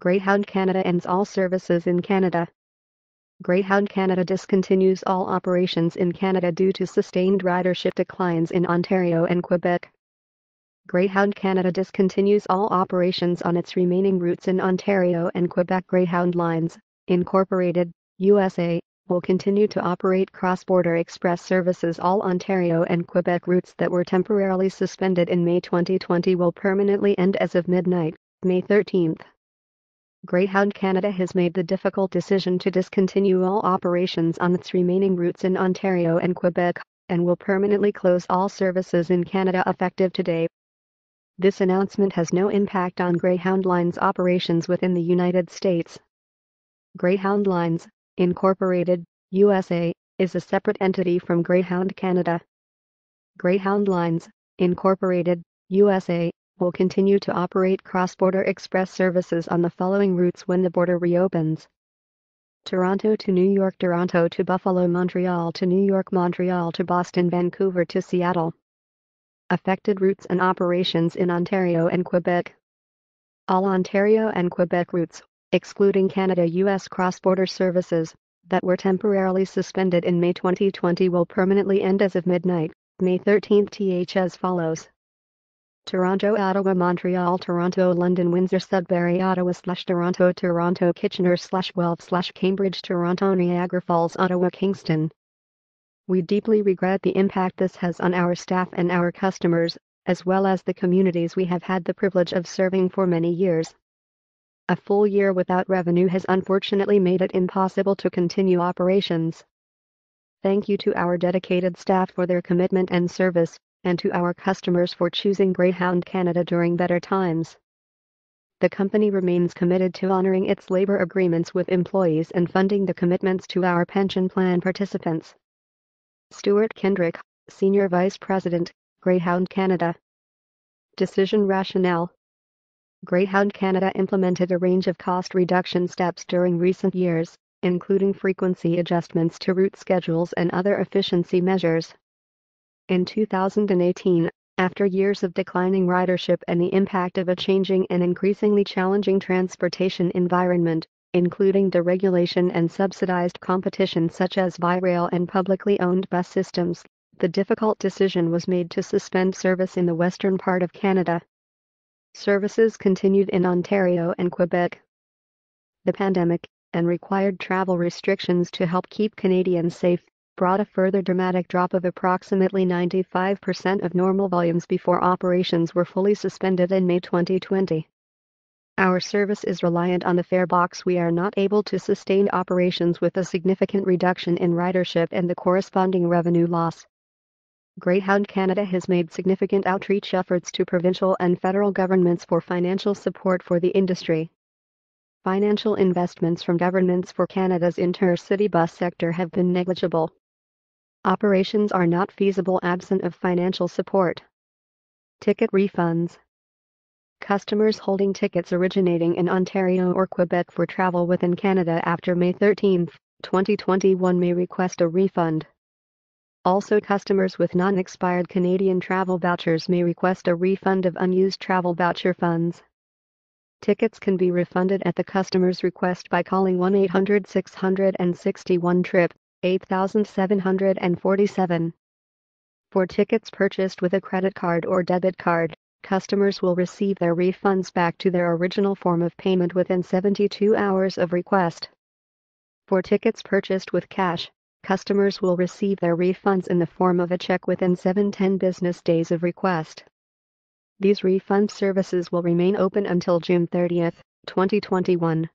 Greyhound Canada ends all services in Canada. Greyhound Canada discontinues all operations in Canada due to sustained ridership declines in Ontario and Quebec. Greyhound Canada discontinues all operations on its remaining routes in Ontario and Quebec. Greyhound Lines, Incorporated, USA, will continue to operate cross-border express services. All Ontario and Quebec routes that were temporarily suspended in May 2020 will permanently end as of midnight, May 13. Greyhound Canada has made the difficult decision to discontinue all operations on its remaining routes in Ontario and Quebec, and will permanently close all services in Canada effective today. This announcement has no impact on Greyhound Lines operations within the United States. Greyhound Lines, Incorporated, USA, is a separate entity from Greyhound Canada. Greyhound Lines, Incorporated, USA, will continue to operate cross-border express services on the following routes when the border reopens: Toronto to New York, Toronto to Buffalo, Montreal to New York, Montreal to Boston, Vancouver to Seattle. Affected routes and operations in Ontario and Quebec. All Ontario and Quebec routes, excluding Canada-US cross-border services, that were temporarily suspended in May 2020 will permanently end as of midnight, May 13 as follows: Toronto, Ottawa, Montreal, Toronto, London, Windsor, Sudbury, Ottawa / Toronto, Toronto, Kitchener / Guelph / Cambridge, Toronto, Niagara Falls, Ottawa, Kingston. We deeply regret the impact this has on our staff and our customers, as well as the communities we have had the privilege of serving for many years. A full year without revenue has unfortunately made it impossible to continue operations. Thank you to our dedicated staff for their commitment and service, and to our customers for choosing Greyhound Canada during better times. The company remains committed to honoring its labor agreements with employees and funding the commitments to our pension plan participants. Stuart Kendrick, Senior Vice President, Greyhound Canada. Decision rationale: Greyhound Canada implemented a range of cost reduction steps during recent years, including frequency adjustments to route schedules and other efficiency measures. In 2018, after years of declining ridership and the impact of a changing and increasingly challenging transportation environment, including deregulation and subsidized competition such as by rail and publicly owned bus systems, the difficult decision was made to suspend service in the western part of Canada. Services continued in Ontario and Quebec. The pandemic, and required travel restrictions to help keep Canadians safe, brought a further dramatic drop of approximately 95% of normal volumes before operations were fully suspended in May 2020. Our service is reliant on the fare box. We are not able to sustain operations with a significant reduction in ridership and the corresponding revenue loss. Greyhound Canada has made significant outreach efforts to provincial and federal governments for financial support for the industry. Financial investments from governments for Canada's intercity bus sector have been negligible. Operations are not feasible absent of financial support. Ticket refunds. Customers holding tickets originating in Ontario or Quebec for travel within Canada after May 13, 2021 may request a refund. Also, customers with non-expired Canadian travel vouchers may request a refund of unused travel voucher funds. Tickets can be refunded at the customer's request by calling 1-800-661-TRIP, 8747. For tickets purchased with a credit card or debit card, customers will receive their refunds back to their original form of payment within 72 hours of request. For tickets purchased with cash, customers will receive their refunds in the form of a check within 7-10 business days of request. These refund services will remain open until June 30, 2021.